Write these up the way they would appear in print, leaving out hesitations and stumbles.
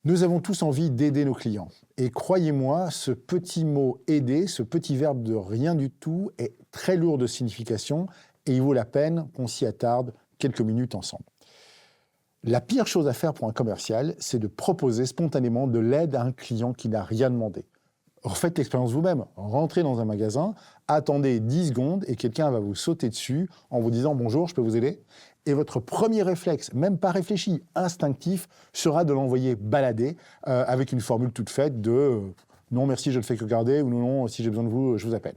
Nous avons tous envie d'aider nos clients. Et croyez-moi, ce petit mot « aider », ce petit verbe de rien du tout, est très lourd de signification et il vaut la peine qu'on s'y attarde quelques minutes ensemble. La pire chose à faire pour un commercial, c'est de proposer spontanément de l'aide à un client qui n'a rien demandé. Refaites l'expérience vous-même. Rentrez dans un magasin, attendez 10 secondes et quelqu'un va vous sauter dessus en vous disant « Bonjour, je peux vous aider ?» Et votre premier réflexe, même pas réfléchi, instinctif, sera de l'envoyer balader avec une formule toute faite de non merci, je ne fais que garder » ou « Non, non, si j'ai besoin de vous, je vous appelle ».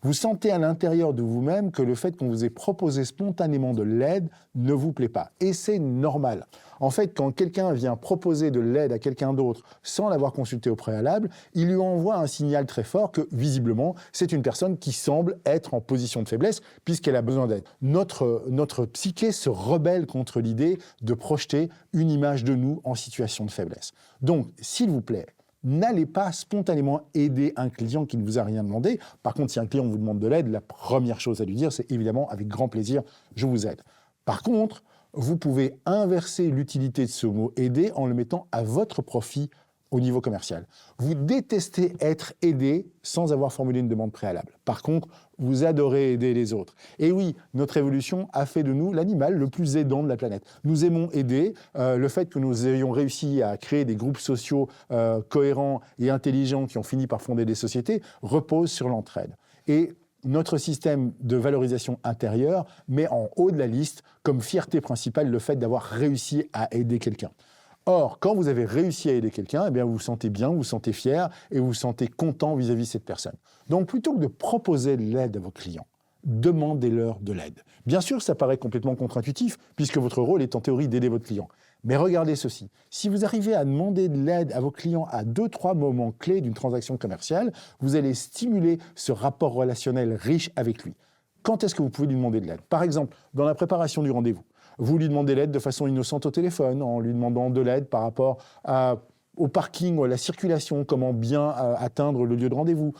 Vous sentez à l'intérieur de vous-même que le fait qu'on vous ait proposé spontanément de l'aide ne vous plaît pas. Et c'est normal. En fait, quand quelqu'un vient proposer de l'aide à quelqu'un d'autre sans l'avoir consulté au préalable, il lui envoie un signal très fort que, visiblement, c'est une personne qui semble être en position de faiblesse puisqu'elle a besoin d'aide. Notre psyché se rebelle contre l'idée de projeter une image de nous en situation de faiblesse. Donc, s'il vous plaît, n'allez pas spontanément aider un client qui ne vous a rien demandé. Par contre, si un client vous demande de l'aide, la première chose à lui dire, c'est évidemment avec grand plaisir, je vous aide. Par contre, vous pouvez inverser l'utilité de ce mot « aider » en le mettant à votre profit au niveau commercial. Vous détestez être aidé sans avoir formulé une demande préalable. Par contre, vous adorez aider les autres. Et oui, notre évolution a fait de nous l'animal le plus aidant de la planète. Nous aimons aider. Le fait que nous ayons réussi à créer des groupes sociaux cohérents et intelligents qui ont fini par fonder des sociétés repose sur l'entraide. Et notre système de valorisation intérieure met en haut de la liste comme fierté principale le fait d'avoir réussi à aider quelqu'un. Or, quand vous avez réussi à aider quelqu'un, eh bien vous vous sentez bien, vous vous sentez fier et vous vous sentez content vis-à-vis de cette personne. Donc, plutôt que de proposer de l'aide à vos clients, demandez-leur de l'aide. Bien sûr, ça paraît complètement contre-intuitif puisque votre rôle est en théorie d'aider votre client. Mais regardez ceci, si vous arrivez à demander de l'aide à vos clients à 2-3 moments clés d'une transaction commerciale, vous allez stimuler ce rapport relationnel riche avec lui. Quand est-ce que vous pouvez lui demander de l'aide? Par exemple, dans la préparation du rendez-vous. Vous lui demandez l'aide de façon innocente au téléphone, en lui demandant de l'aide par rapport au parking ou à la circulation, comment bien atteindre le lieu de rendez-vous,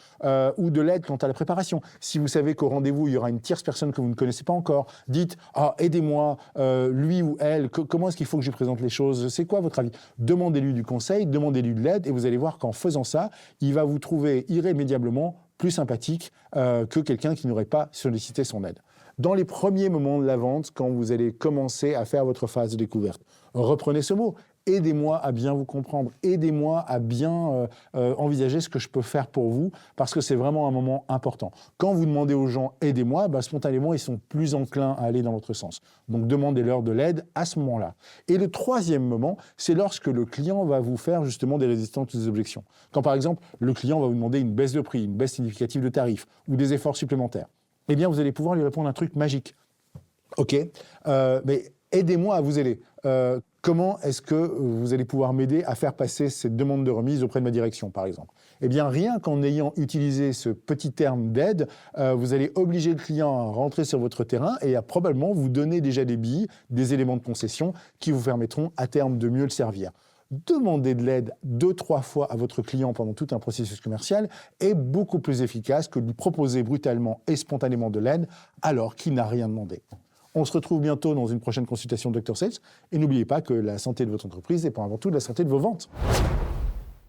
ou de l'aide quant à la préparation. Si vous savez qu'au rendez-vous, il y aura une tierce personne que vous ne connaissez pas encore, dites « Ah, aidez-moi, lui ou elle, comment est-ce qu'il faut que je lui présente les choses? C'est quoi votre avis ?» Demandez-lui du conseil, demandez-lui de l'aide, et vous allez voir qu'en faisant ça, il va vous trouver irrémédiablement plus sympathique que quelqu'un qui n'aurait pas sollicité son aide. Dans les premiers moments de la vente, quand vous allez commencer à faire votre phase de découverte, reprenez ce mot. Aidez-moi à bien vous comprendre, aidez-moi à bien envisager ce que je peux faire pour vous, parce que c'est vraiment un moment important. Quand vous demandez aux gens « aidez-moi », spontanément, ils sont plus enclins à aller dans votre sens. Donc, demandez-leur de l'aide à ce moment-là. Et le troisième moment, c'est lorsque le client va vous faire justement des résistances ou des objections. Quand, par exemple, le client va vous demander une baisse de prix, une baisse significative de tarif ou des efforts supplémentaires, eh bien, vous allez pouvoir lui répondre un truc magique. OK, mais aidez-moi à vous aider. Comment est-ce que vous allez pouvoir m'aider à faire passer cette demande de remise auprès de ma direction, par exemple? Eh bien, rien qu'en ayant utilisé ce petit terme d'aide, vous allez obliger le client à rentrer sur votre terrain et à probablement vous donner déjà des billes, des éléments de concession qui vous permettront à terme de mieux le servir. Demander de l'aide 2-3 fois à votre client pendant tout un processus commercial est beaucoup plus efficace que de lui proposer brutalement et spontanément de l'aide alors qu'il n'a rien demandé. On se retrouve bientôt dans une prochaine consultation de Dr Sales et n'oubliez pas que la santé de votre entreprise dépend avant tout de la santé de vos ventes.